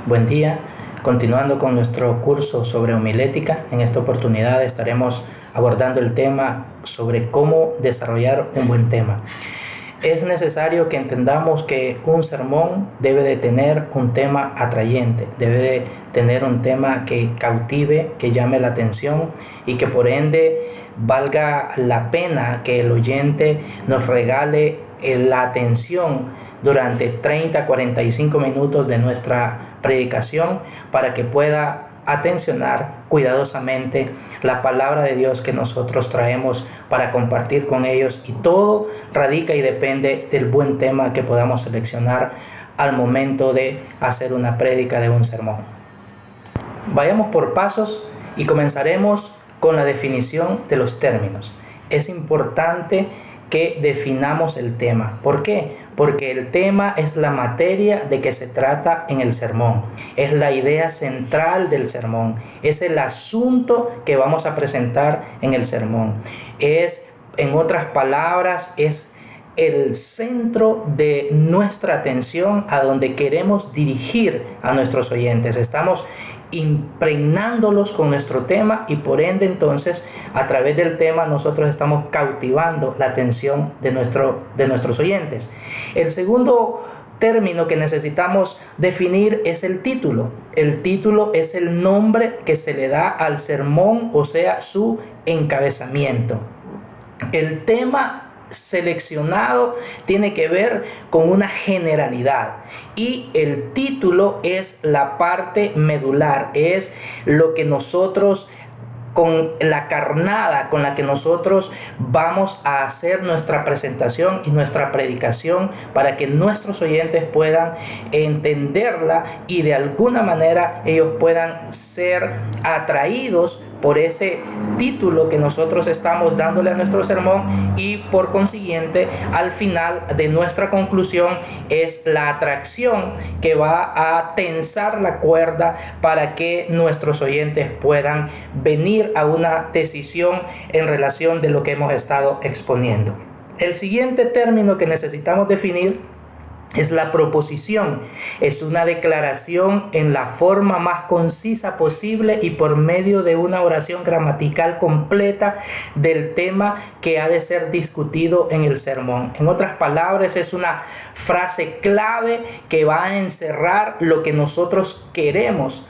Buen día. Continuando con nuestro curso sobre homilética, en esta oportunidad estaremos abordando el tema sobre cómo desarrollar un buen tema. Es necesario que entendamos que un sermón debe de tener un tema atrayente, debe de tener un tema que cautive, que llame la atención y que por ende valga la pena que el oyente nos regale la atención durante 30 a 45 minutos de nuestra predicación para que pueda atencionar cuidadosamente la palabra de Dios que nosotros traemos para compartir con ellos, y todo radica y depende del buen tema que podamos seleccionar al momento de hacer una prédica de un sermón. Vayamos por pasos y comenzaremos con la definición de los términos. Es importante que definamos el tema. ¿Por qué? Porque el tema es la materia de que se trata en el sermón. Es la idea central del sermón. Es el asunto que vamos a presentar en el sermón. Es, en otras palabras, es el centro de nuestra atención a donde queremos dirigir a nuestros oyentes. Estamos impregnándolos con nuestro tema y por ende entonces a través del tema nosotros estamos cautivando la atención de nuestros oyentes. El segundo término que necesitamos definir es el título. El título es el nombre que se le da al sermón, o sea, su encabezamiento. El tema seleccionado tiene que ver con una generalidad y el título es la parte medular, es lo que nosotros, con la carnada con la que nosotros vamos a hacer nuestra presentación y nuestra predicación para que nuestros oyentes puedan entenderla y de alguna manera ellos puedan ser atraídos por ese título que nosotros estamos dándole a nuestro sermón, y por consiguiente al final de nuestra conclusión es la atracción que va a tensar la cuerda para que nuestros oyentes puedan venir a una decisión en relación de lo que hemos estado exponiendo. El siguiente término que necesitamos definir es la proposición. Es una declaración en la forma más concisa posible y por medio de una oración gramatical completa del tema que ha de ser discutido en el sermón. En otras palabras, es una frase clave que va a encerrar lo que nosotros queremos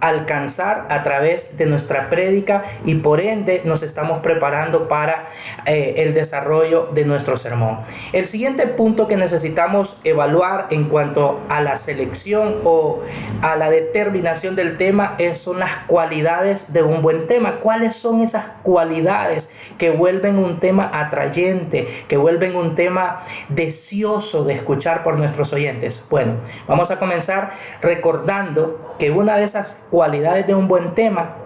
alcanzar a través de nuestra prédica, y por ende nos estamos preparando para el desarrollo de nuestro sermón. El siguiente punto que necesitamos evaluar en cuanto a la selección o a la determinación del tema son las cualidades de un buen tema. ¿Cuáles son esas cualidades que vuelven un tema atrayente, que vuelven un tema deseoso de escuchar por nuestros oyentes? Bueno, vamos a comenzar recordando que una de esas cualidades de un buen tema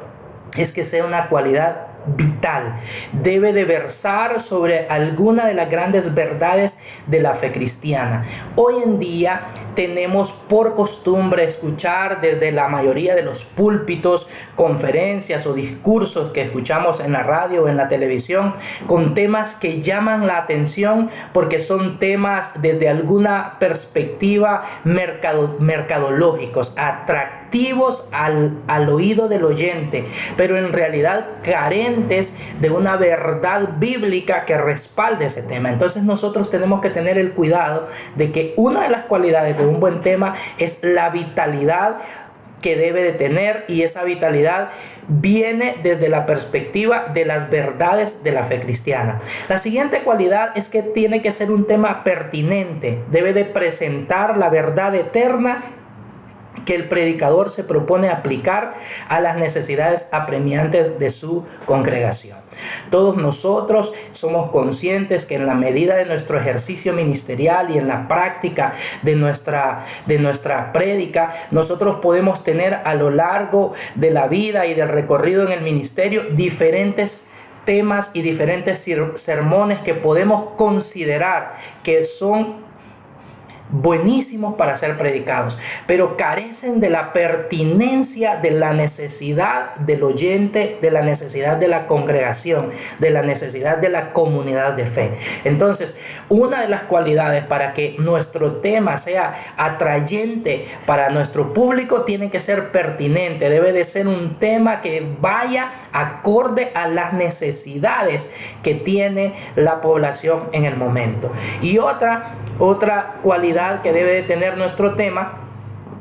es que sea una cualidad vital. Debe de versar sobre alguna de las grandes verdades de la fe cristiana. Hoy en día tenemos por costumbre escuchar desde la mayoría de los púlpitos conferencias o discursos que escuchamos en la radio o en la televisión con temas que llaman la atención porque son temas desde alguna perspectiva mercadológicos, atractivos al oído del oyente, pero en realidad carentes de una verdad bíblica que respalde ese tema. Entonces nosotros tenemos que tener el cuidado de que una de las cualidades de un buen tema es la vitalidad que debe de tener, y esa vitalidad viene desde la perspectiva de las verdades de la fe cristiana. La siguiente cualidad es que tiene que ser un tema pertinente, debe de presentar la verdad eterna que el predicador se propone aplicar a las necesidades apremiantes de su congregación. Todos nosotros somos conscientes que en la medida de nuestro ejercicio ministerial y en la práctica de nuestra prédica, nosotros podemos tener a lo largo de la vida y del recorrido en el ministerio diferentes temas y diferentes sermones que podemos considerar que son buenísimos para ser predicados, pero carecen de la pertinencia, de la necesidad del oyente, de la necesidad de la congregación, de la necesidad de la comunidad de fe. Entonces, una de las cualidades para que nuestro tema sea atrayente para nuestro público tiene que ser pertinente, debe de ser un tema que vaya acorde a las necesidades que tiene la población en el momento. Y otra cualidad que debe de tener nuestro tema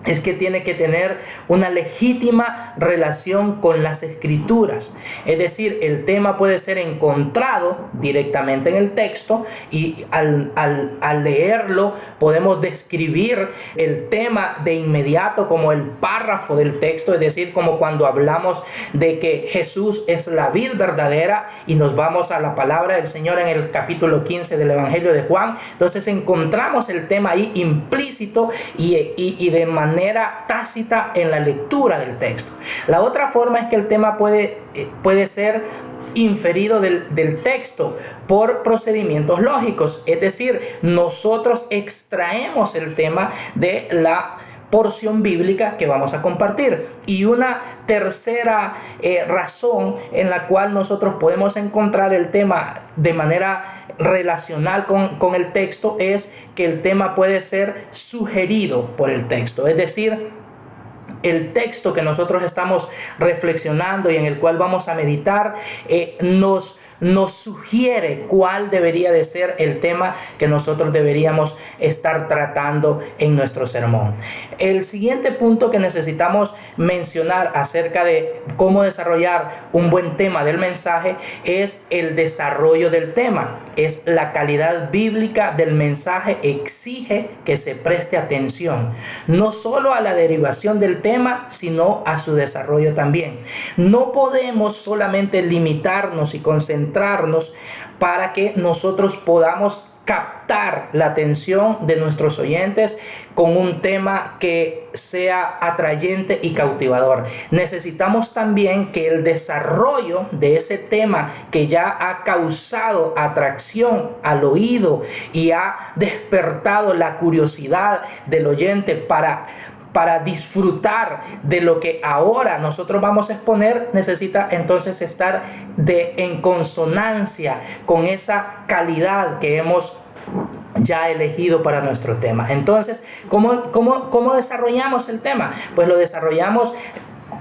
es que tiene que tener una legítima relación con las escrituras. Es decir, el tema puede ser encontrado directamente en el texto y al leerlo podemos describir el tema de inmediato como el párrafo del texto, es decir, como cuando hablamos de que Jesús es la vid verdadera y nos vamos a la palabra del Señor en el capítulo 15 del Evangelio de Juan. Entonces encontramos el tema ahí implícito y de manera tácita en la lectura del texto. La otra forma es que el tema puede ser inferido del texto por procedimientos lógicos, es decir, nosotros extraemos el tema de la porción bíblica que vamos a compartir. Y una tercera razón en la cual nosotros podemos encontrar el tema de manera relacional con el texto es que el tema puede ser sugerido por el texto, es decir, el texto que nosotros estamos reflexionando y en el cual vamos a meditar nos sugiere cuál debería de ser el tema que nosotros deberíamos estar tratando en nuestro sermón. El siguiente punto que necesitamos mencionar acerca de cómo desarrollar un buen tema del mensaje es el desarrollo del tema. Es la calidad bíblica del mensaje exige que se preste atención, no solo a la derivación del tema, sino a su desarrollo también. No podemos solamente limitarnos y concentrarnos para que nosotros podamos captar la atención de nuestros oyentes con un tema que sea atrayente y cautivador. Necesitamos también que el desarrollo de ese tema que ya ha causado atracción al oído y ha despertado la curiosidad del oyente para disfrutar de lo que ahora nosotros vamos a exponer, necesita entonces estar en consonancia con esa calidad que hemos ya elegido para nuestro tema. Entonces, ¿cómo desarrollamos el tema? Pues lo desarrollamos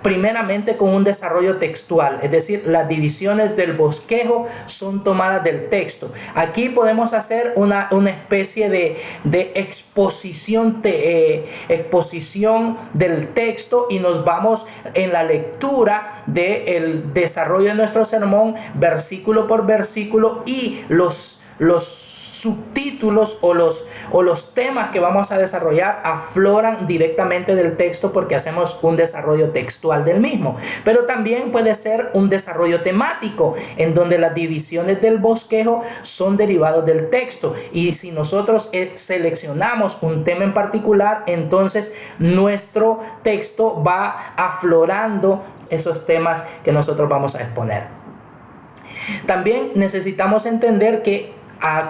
primeramente con un desarrollo textual, es decir, las divisiones del bosquejo son tomadas del texto. Aquí podemos hacer una especie de exposición del texto y nos vamos en la lectura del desarrollo de nuestro sermón versículo por versículo y los subtítulos o los temas que vamos a desarrollar afloran directamente del texto porque hacemos un desarrollo textual del mismo. Pero también puede ser un desarrollo temático en donde las divisiones del bosquejo son derivados del texto. Y si nosotros seleccionamos un tema en particular, entonces nuestro texto va aflorando esos temas que nosotros vamos a exponer. También necesitamos entender que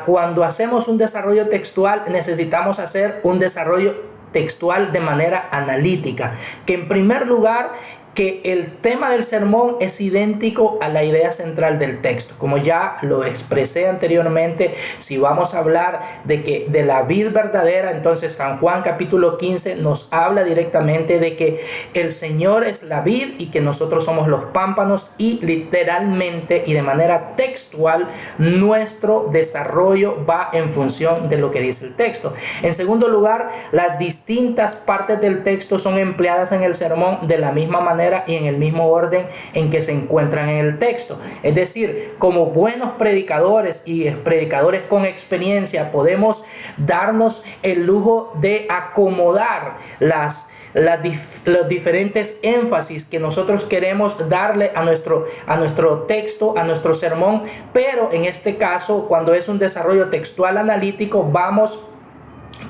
cuando hacemos un desarrollo textual, necesitamos hacer un desarrollo textual de manera analítica, que en primer lugar que el tema del sermón es idéntico a la idea central del texto. Como ya lo expresé anteriormente, si vamos a hablar de la vid verdadera, entonces San Juan capítulo 15 nos habla directamente de que el Señor es la vid y que nosotros somos los pámpanos, y literalmente y de manera textual nuestro desarrollo va en función de lo que dice el texto. En segundo lugar, las distintas partes del texto son empleadas en el sermón de la misma manera y en el mismo orden en que se encuentran en el texto. Es decir, como buenos predicadores y predicadores con experiencia, podemos darnos el lujo de acomodar los diferentes énfasis que nosotros queremos darle a nuestro texto, a nuestro sermón, pero en este caso, cuando es un desarrollo textual analítico, vamos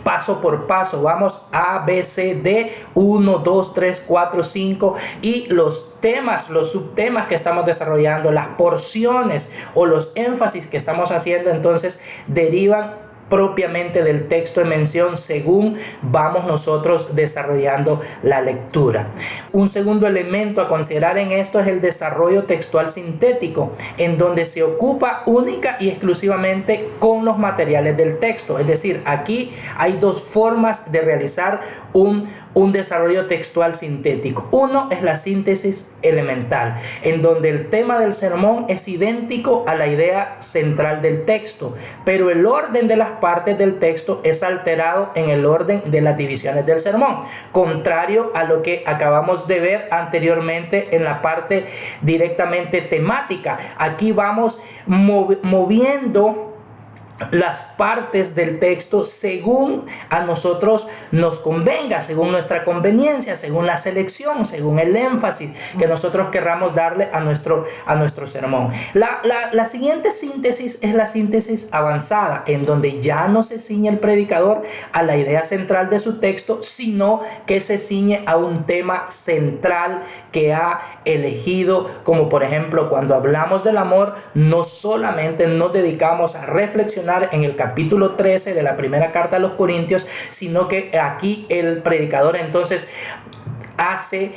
paso por paso, vamos A, B, C, D, 1, 2, 3, 4, 5, y los temas, los subtemas que estamos desarrollando, las porciones o los énfasis que estamos haciendo, entonces derivan propiamente del texto en mención según vamos nosotros desarrollando la lectura. Un segundo elemento a considerar en esto es el desarrollo textual sintético, en donde se ocupa única y exclusivamente con los materiales del texto. Es decir, aquí hay dos formas de realizar un desarrollo textual sintético. Uno es la síntesis elemental, en donde el tema del sermón es idéntico a la idea central del texto, pero el orden de las partes del texto es alterado en el orden de las divisiones del sermón, contrario a lo que acabamos de ver anteriormente en la parte directamente temática. Aquí vamos moviendo las partes del texto según a nosotros nos convenga, según nuestra conveniencia, según la selección, según el énfasis que nosotros querramos darle a nuestro sermón. La siguiente síntesis es la síntesis avanzada, en donde ya no se ciñe el predicador a la idea central de su texto, sino que se ciñe a un tema central que ha elegido, como por ejemplo cuando hablamos del amor, no solamente nos dedicamos a reflexionar en el capítulo 13 de la primera carta a los Corintios, sino que aquí el predicador entonces hace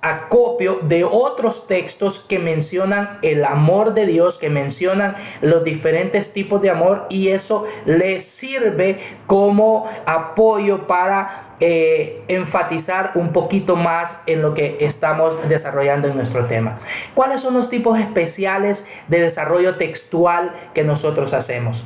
acopio de otros textos que mencionan el amor de Dios, que mencionan los diferentes tipos de amor, y eso le sirve como apoyo para enfatizar un poquito más en lo que estamos desarrollando en nuestro tema. ¿Cuáles son los tipos especiales de desarrollo textual que nosotros hacemos?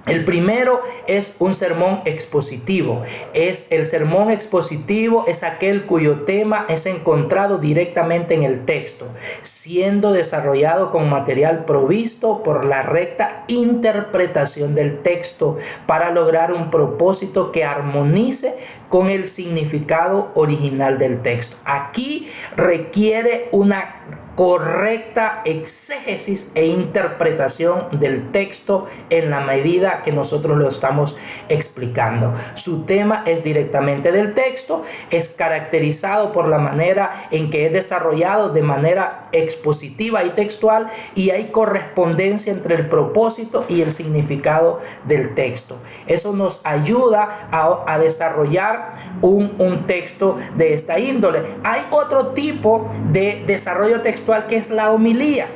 El primero es un sermón expositivo. El sermón expositivo es aquel cuyo tema es encontrado directamente en el texto, siendo desarrollado con material provisto por la recta interpretación del texto para lograr un propósito que armonice con el significado original del texto. Aquí requiere una correcta exégesis e interpretación del texto en la medida que nosotros lo estamos explicando. Su tema es directamente del texto, es caracterizado por la manera en que es desarrollado de manera expositiva y textual, y hay correspondencia entre el propósito y el significado del texto. Eso nos ayuda a desarrollar un texto de esta índole. Hay otro tipo de desarrollo textual que es la homilía.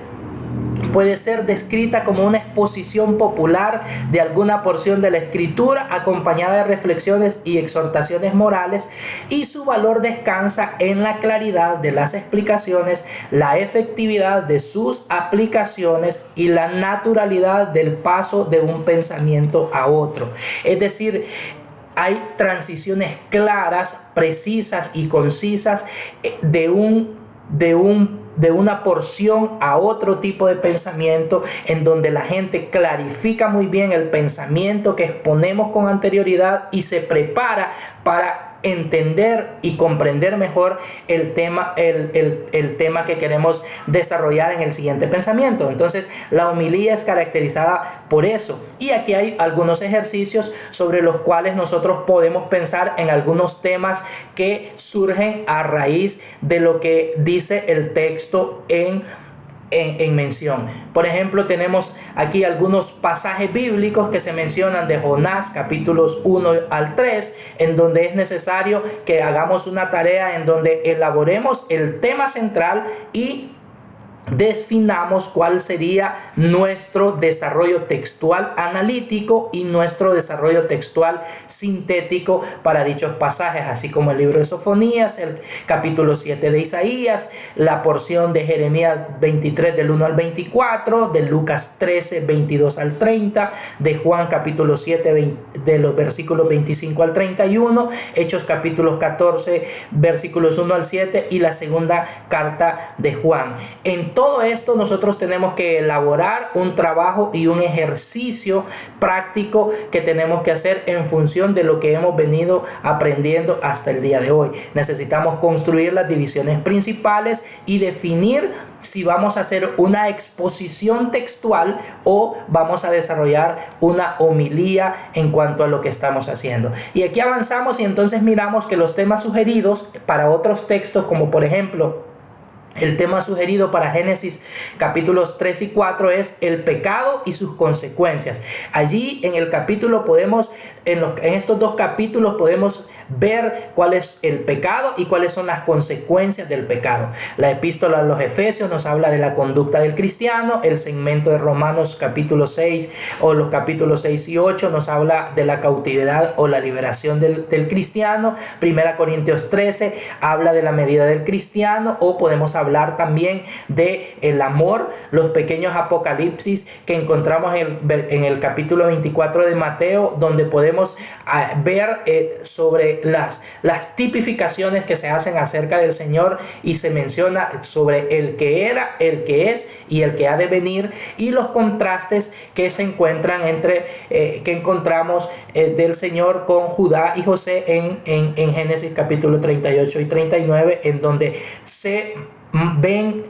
Puede ser descrita como una exposición popular de alguna porción de la escritura acompañada de reflexiones y exhortaciones morales, y su valor descansa en la claridad de las explicaciones, la efectividad de sus aplicaciones y la naturalidad del paso de un pensamiento a otro. Es decir, hay transiciones claras, precisas y concisas de una porción a otro tipo de pensamiento, en donde la gente clarifica muy bien el pensamiento que exponemos con anterioridad y se prepara para entender y comprender mejor el tema que queremos desarrollar en el siguiente pensamiento. Entonces, la homilía es caracterizada por eso. Y aquí hay algunos ejercicios sobre los cuales nosotros podemos pensar en algunos temas que surgen a raíz de lo que dice el texto en mención. Por ejemplo, tenemos aquí algunos pasajes bíblicos que se mencionan de Jonás, capítulos 1 al 3, en donde es necesario que hagamos una tarea en donde elaboremos el tema central y definamos cuál sería nuestro desarrollo textual analítico y nuestro desarrollo textual sintético para dichos pasajes, así como el libro de Sofonías, el capítulo 7 de Isaías, la porción de Jeremías 23 del 1 al 24, de Lucas 13, 22 al 30, de Juan capítulo 7 de los versículos 25 al 31, Hechos capítulos 14 versículos 1 al 7 y la segunda carta de Juan. En todo esto nosotros tenemos que elaborar un trabajo y un ejercicio práctico que tenemos que hacer en función de lo que hemos venido aprendiendo hasta el día de hoy. Necesitamos construir las divisiones principales y definir si vamos a hacer una exposición textual o vamos a desarrollar una homilía en cuanto a lo que estamos haciendo. Y aquí avanzamos y entonces miramos que los temas sugeridos para otros textos, como por ejemplo El tema sugerido para Génesis capítulos 3 y 4 es el pecado y sus consecuencias. Allí en el capítulo en estos dos capítulos podemos ver cuál es el pecado y cuáles son las consecuencias del pecado. La epístola a los Efesios nos habla de la conducta del cristiano. El segmento de Romanos capítulo 6 o los capítulos 6 y 8 nos habla de la cautividad o la liberación del cristiano. Primera Corintios 13 habla de la medida del cristiano, o podemos hablar también de el amor, los pequeños apocalipsis que encontramos en el capítulo 24 de Mateo, donde podemos ver sobre las tipificaciones que se hacen acerca del Señor, y se menciona sobre el que era, el que es y el que ha de venir, y los contrastes que se encuentran que encontramos del Señor con Judá y José en Génesis capítulo 38 y 39, en donde se ven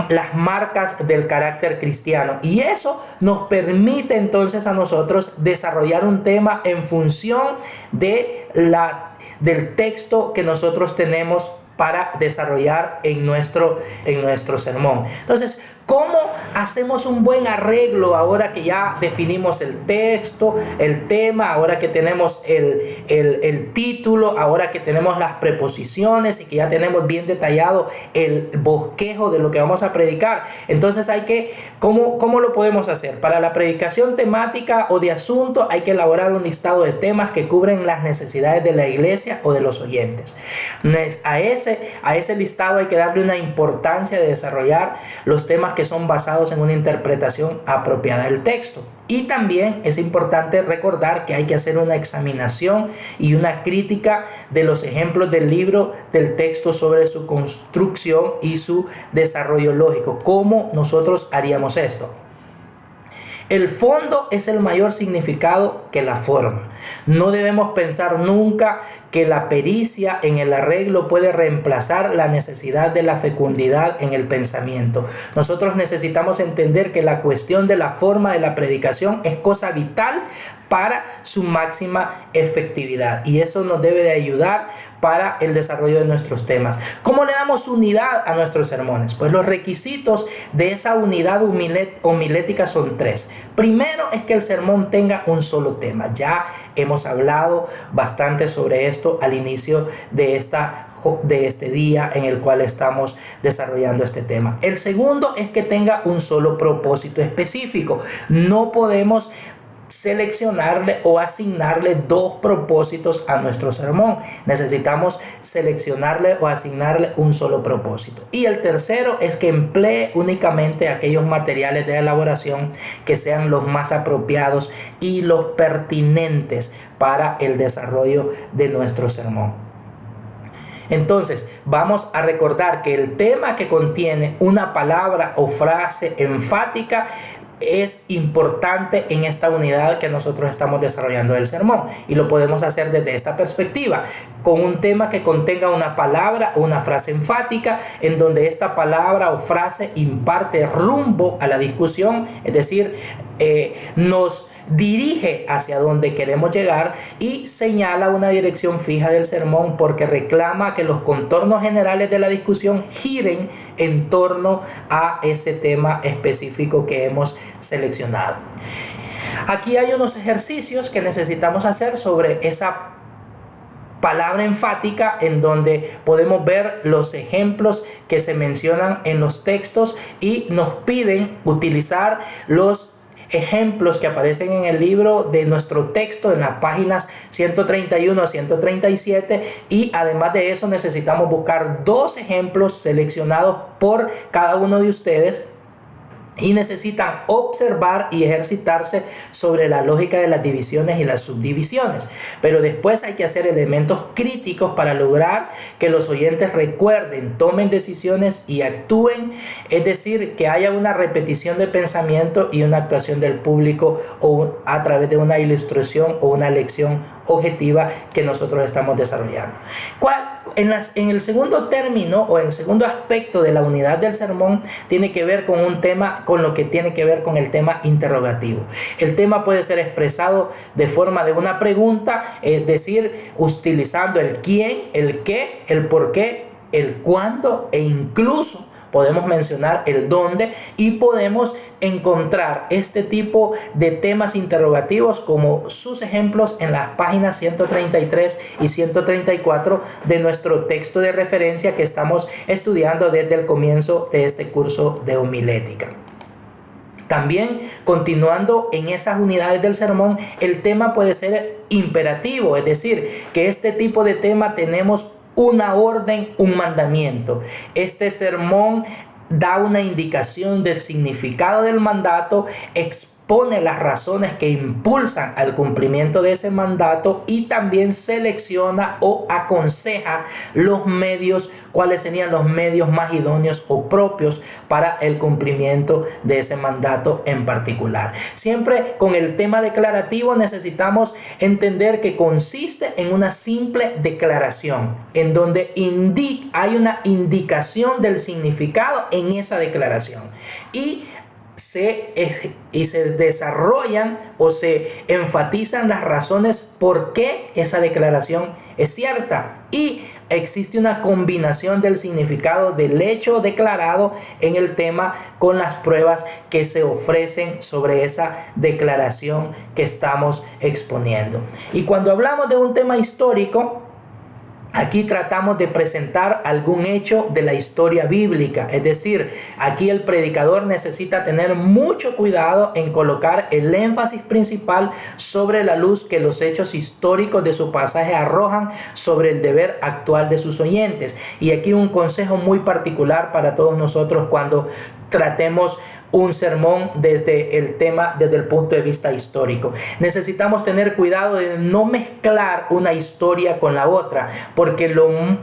las marcas del carácter cristiano, y eso nos permite entonces a nosotros desarrollar un tema en función del texto que nosotros tenemos para desarrollar en nuestro sermón. Entonces, ¿cómo hacemos un buen arreglo ahora que ya definimos el texto, el tema, ahora que tenemos el título, ahora que tenemos las preposiciones y que ya tenemos bien detallado el bosquejo de lo que vamos a predicar? Entonces ¿cómo lo podemos hacer? Para la predicación temática o de asunto hay que elaborar un listado de temas que cubren las necesidades de la iglesia o de los oyentes. A ese listado hay que darle una importancia de desarrollar los temas que son basados en una interpretación apropiada del texto. Y también es importante recordar que hay que hacer una examinación y una crítica de los ejemplos del libro, del texto, sobre su construcción y su desarrollo lógico. ¿Cómo nosotros haríamos esto? El fondo es el mayor significado que la forma. No debemos pensar nunca que la pericia en el arreglo puede reemplazar la necesidad de la fecundidad en el pensamiento. Nosotros necesitamos entender que la cuestión de la forma de la predicación es cosa vital para su máxima efectividad, y eso nos debe de ayudar para el desarrollo de nuestros temas. ¿Cómo le damos unidad a nuestros sermones? Pues los requisitos de esa unidad homilética son tres. Primero es que el sermón tenga un solo tema. Ya hemos hablado bastante sobre esto al inicio de este día en el cual estamos desarrollando este tema. El segundo es que tenga un solo propósito específico. No podemos seleccionarle o asignarle dos propósitos a nuestro sermón. Necesitamos seleccionarle o asignarle un solo propósito. Y el tercero es que emplee únicamente aquellos materiales de elaboración que sean los más apropiados y los pertinentes para el desarrollo de nuestro sermón. Entonces, vamos a recordar que el tema que contiene una palabra o frase enfática es importante en esta unidad que nosotros estamos desarrollando del sermón, y lo podemos hacer desde esta perspectiva, con un tema que contenga una palabra o una frase enfática, en donde esta palabra o frase imparte rumbo a la discusión, es decir, nos dirige hacia donde queremos llegar y señala una dirección fija del sermón, porque reclama que los contornos generales de la discusión giren en torno a ese tema específico que hemos seleccionado. Aquí hay unos ejercicios que necesitamos hacer sobre esa palabra enfática, en donde podemos ver los ejemplos que se mencionan en los textos, y nos piden utilizar los ejemplos que aparecen en el libro de nuestro texto en las páginas 131 a 137, y además de eso necesitamos buscar dos ejemplos seleccionados por cada uno de ustedes, y necesitan observar y ejercitarse sobre la lógica de las divisiones y las subdivisiones. Pero después hay que hacer elementos críticos para lograr que los oyentes recuerden, tomen decisiones y actúen, es decir, que haya una repetición de pensamiento y una actuación del público o a través de una ilustración o una lección objetiva que nosotros estamos desarrollando. En el segundo término o en el segundo aspecto de la unidad del sermón tiene que ver con un tema, con lo que tiene que ver con el tema interrogativo. El tema puede ser expresado de forma de una pregunta, es decir, utilizando el quién, el qué, el por qué, el cuándo, e incluso podemos mencionar el dónde y podemos encontrar este tipo de temas interrogativos como sus ejemplos en las páginas 133 y 134 de nuestro texto de referencia que estamos estudiando desde el comienzo de este curso de homilética. También, continuando en esas unidades del sermón, el tema puede ser imperativo, es decir, que este tipo de tema tenemos una orden, un mandamiento. Este sermón da una indicación del significado del mandato, expone las razones que impulsan al cumplimiento de ese mandato y también selecciona o aconseja los medios, cuáles serían los medios más idóneos o propios para el cumplimiento de ese mandato en particular. Siempre con el tema declarativo necesitamos entender que consiste en una simple declaración, en donde hay una indicación del significado en esa declaración y se desarrollan o se enfatizan las razones por qué esa declaración es cierta y existe una combinación del significado del hecho declarado en el tema con las pruebas que se ofrecen sobre esa declaración que estamos exponiendo. Y cuando hablamos de un tema histórico, aquí tratamos de presentar algún hecho de la historia bíblica, es decir, aquí el predicador necesita tener mucho cuidado en colocar el énfasis principal sobre la luz que los hechos históricos de su pasaje arrojan sobre el deber actual de sus oyentes. Y aquí un consejo muy particular para todos nosotros cuando tratemos un sermón desde el punto de vista histórico. Necesitamos tener cuidado de no mezclar una historia con la otra, porque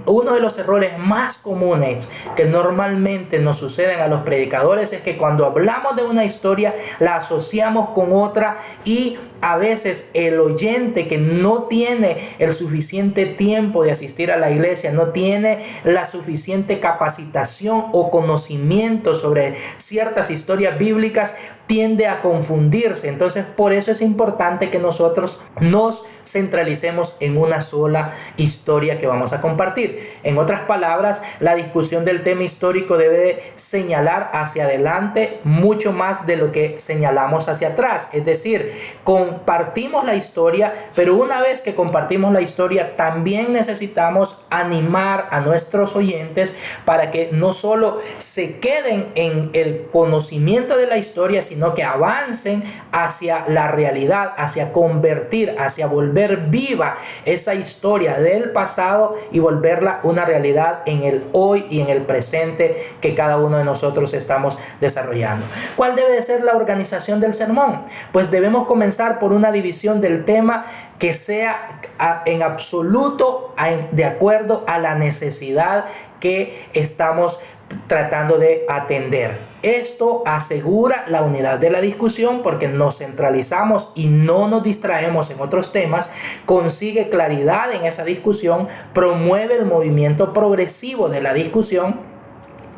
uno de los errores más comunes que normalmente nos suceden a los predicadores es que cuando hablamos de una historia la asociamos con otra y a veces el oyente que no tiene el suficiente tiempo de asistir a la iglesia, no tiene la suficiente capacitación o conocimiento sobre ciertas historias bíblicas, tiende a confundirse. Entonces, por eso es importante que nosotros nos centralicemos en una sola historia que vamos a compartir. En otras palabras, la discusión del tema histórico debe señalar hacia adelante mucho más de lo que señalamos hacia atrás. Es decir, compartimos la historia, pero una vez que compartimos la historia, también necesitamos animar a nuestros oyentes para que no solo se queden en el conocimiento de la historia, sino que avancen hacia la realidad, hacia convertir, hacia volver viva esa historia del pasado y volverla una realidad en el hoy y en el presente que cada uno de nosotros estamos desarrollando. ¿Cuál debe de ser la organización del sermón? Pues debemos comenzar por una división del tema que sea en absoluto de acuerdo a la necesidad que estamos tratando de atender. Esto asegura la unidad de la discusión porque nos centralizamos y no nos distraemos en otros temas, consigue claridad en esa discusión, promueve el movimiento progresivo de la discusión,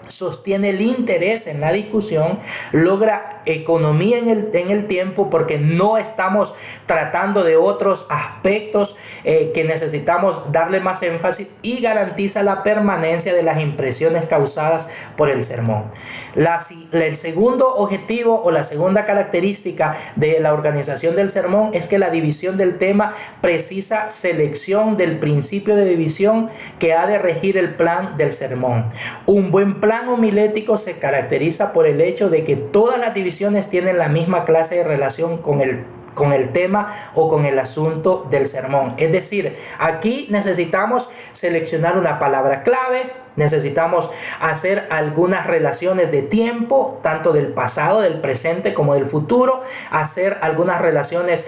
sostiene el interés en la discusión, logra economía en el tiempo porque no estamos tratando de otros aspectos que necesitamos darle más énfasis y garantiza la permanencia de las impresiones causadas por el sermón. El segundo objetivo o la segunda característica de la organización del sermón es que la división del tema precisa selección del principio de división que ha de regir el plan del sermón. Un buen plan homilético se caracteriza por el hecho de que todas las divisiones tienen la misma clase de relación con el tema o con el asunto del sermón. Es decir, aquí necesitamos seleccionar una palabra clave, necesitamos hacer algunas relaciones de tiempo, tanto del pasado, del presente como del futuro, hacer algunas relaciones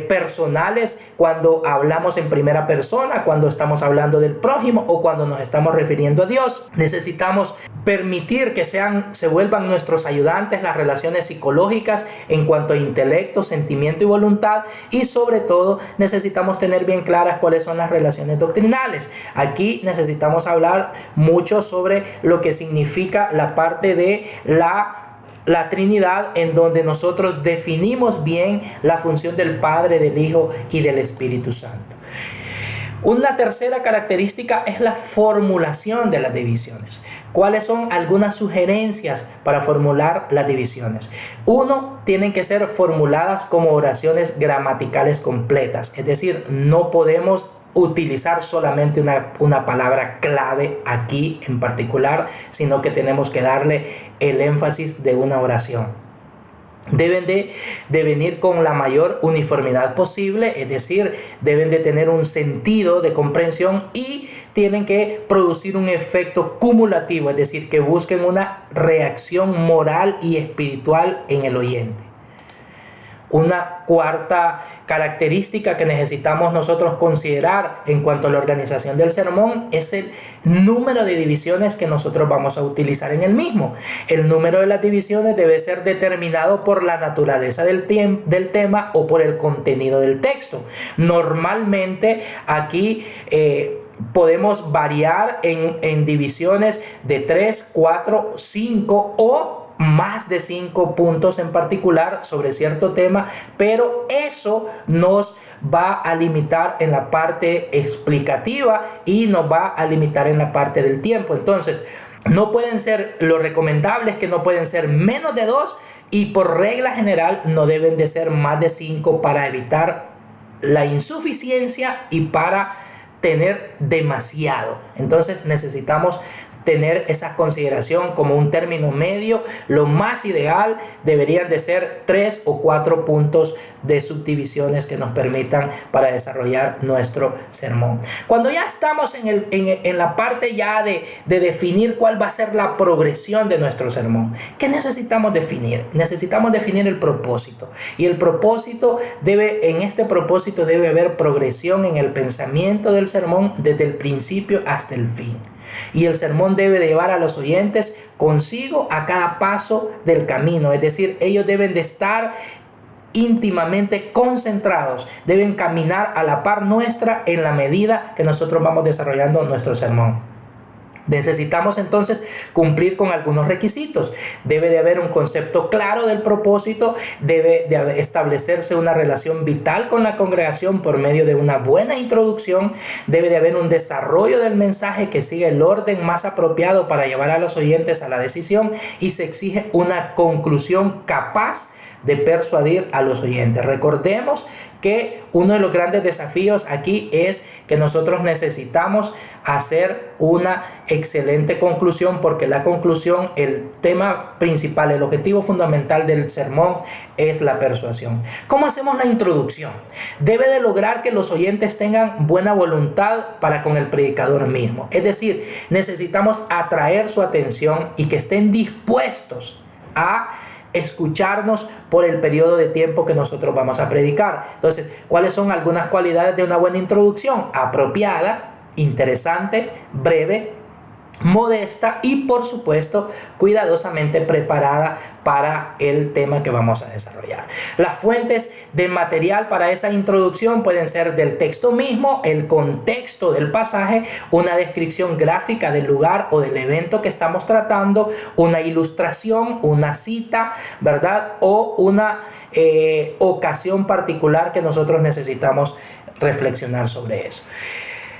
personales cuando hablamos en primera persona, cuando estamos hablando del prójimo o cuando nos estamos refiriendo a Dios. Necesitamos permitir que se vuelvan nuestros ayudantes las relaciones psicológicas en cuanto a intelecto, sentimiento y voluntad, y sobre todo necesitamos tener bien claras cuáles son las relaciones doctrinales. Aquí necesitamos hablar mucho sobre lo que significa la parte de la Trinidad, en donde nosotros definimos bien la función del Padre, del Hijo y del Espíritu Santo. Una tercera característica es la formulación de las divisiones. ¿Cuáles son algunas sugerencias para formular las divisiones? Uno, tienen que ser formuladas como oraciones gramaticales completas, es decir, no podemos utilizar solamente una palabra clave aquí en particular, sino que tenemos que darle el énfasis de una oración. Deben de venir con la mayor uniformidad posible, es decir, deben de tener un sentido de comprensión y tienen que producir un efecto cumulativo, es decir, que busquen una reacción moral y espiritual en el oyente. Una cuarta característica que necesitamos nosotros considerar en cuanto a la organización del sermón es el número de divisiones que nosotros vamos a utilizar en el mismo. El número de las divisiones debe ser determinado por la naturaleza del tema o por el contenido del texto. Normalmente aquí podemos variar en divisiones de 3, 4, 5 o más de 5 puntos en particular sobre cierto tema, pero eso nos va a limitar en la parte explicativa y nos va a limitar en la parte del tiempo. Entonces, no pueden ser, lo recomendable es que no pueden ser menos de 2 y por regla general no deben de ser más de 5 para evitar la insuficiencia y para tener demasiado. Entonces necesitamos tener esa consideración como un término medio. Lo más ideal deberían de ser 3 o 4 puntos de subdivisiones que nos permitan para desarrollar nuestro sermón. Cuando ya estamos en la parte ya de definir cuál va a ser la progresión de nuestro sermón, ¿qué necesitamos definir? Necesitamos definir el propósito. Y el propósito en este propósito debe haber progresión en el pensamiento del sermón desde el principio hasta el fin. Y el sermón debe de llevar a los oyentes consigo a cada paso del camino, es decir, ellos deben de estar íntimamente concentrados, deben caminar a la par nuestra en la medida que nosotros vamos desarrollando nuestro sermón. Necesitamos entonces cumplir con algunos requisitos. Debe de haber un concepto claro del propósito, debe de establecerse una relación vital con la congregación por medio de una buena introducción, debe de haber un desarrollo del mensaje que siga el orden más apropiado para llevar a los oyentes a la decisión y se exige una conclusión capaz de persuadir a los oyentes. Recordemos que uno de los grandes desafíos aquí es que nosotros necesitamos hacer una excelente conclusión, porque la conclusión, el tema principal, el objetivo fundamental del sermón es la persuasión. ¿Cómo hacemos la introducción? Debe de lograr que los oyentes tengan buena voluntad para con el predicador mismo. Es decir, necesitamos atraer su atención y que estén dispuestos a escucharnos por el periodo de tiempo que nosotros vamos a predicar. Entonces, ¿cuáles son algunas cualidades de una buena introducción? Apropiada, interesante, breve, modesta y, por supuesto, cuidadosamente preparada para el tema que vamos a desarrollar. Las fuentes de material para esa introducción pueden ser del texto mismo, el contexto del pasaje, una descripción gráfica del lugar o del evento que estamos tratando, una ilustración, una cita, ¿verdad? O una ocasión particular que nosotros necesitamos reflexionar sobre eso.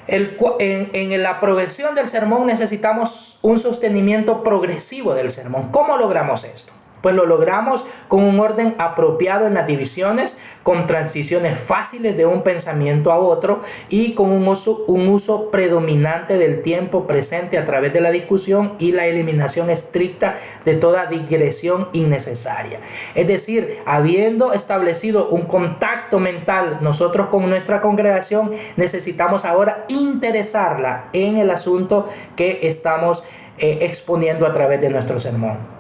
En la progresión del sermón necesitamos un sostenimiento progresivo del sermón. ¿Cómo logramos esto? Pues lo logramos con un orden apropiado en las divisiones, con transiciones fáciles de un pensamiento a otro y con un uso predominante del tiempo presente a través de la discusión y la eliminación estricta de toda digresión innecesaria. Es decir, habiendo establecido un contacto mental nosotros con nuestra congregación, necesitamos ahora interesarla en el asunto que estamos exponiendo a través de nuestro sermón.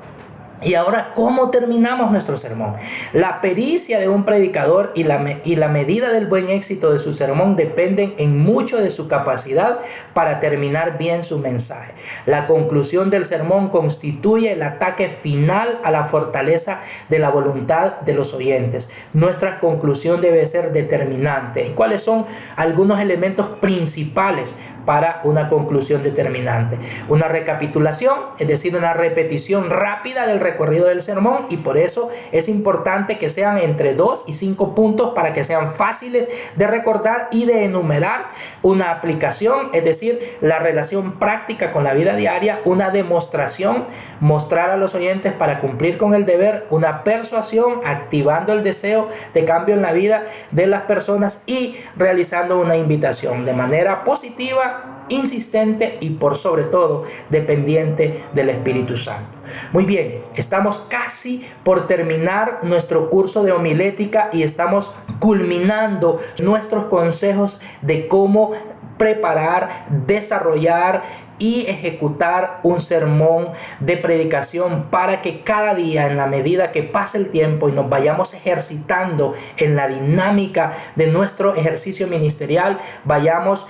Y ahora, ¿cómo terminamos nuestro sermón? La pericia de un predicador y la medida del buen éxito de su sermón dependen en mucho de su capacidad para terminar bien su mensaje. La conclusión del sermón constituye el ataque final a la fortaleza de la voluntad de los oyentes. Nuestra conclusión debe ser determinante. ¿Y cuáles son algunos elementos principales para una conclusión determinante. Una recapitulación, es decir, una repetición rápida del recorrido del sermón, y por eso es importante que sean entre 2 y 5 puntos para que sean fáciles de recordar y de enumerar. Una aplicación, es decir, la relación práctica con la vida diaria. Una demostración, mostrar a los oyentes para cumplir con el deber. Una persuasión, activando el deseo de cambio en la vida de las personas, y realizando una invitación de manera positiva, insistente y por sobre todo dependiente del Espíritu Santo. Muy bien, estamos casi por terminar nuestro curso de homilética y estamos culminando nuestros consejos de cómo preparar, desarrollar y ejecutar un sermón de predicación para que cada día, en la medida que pase el tiempo y nos vayamos ejercitando en la dinámica de nuestro ejercicio ministerial, vayamos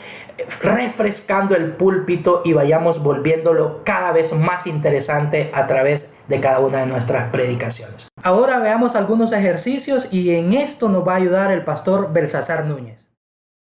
refrescando el púlpito y vayamos volviéndolo cada vez más interesante a través de cada una de nuestras predicaciones. Ahora veamos algunos ejercicios, y en esto nos va a ayudar el pastor Belsasar Núñez.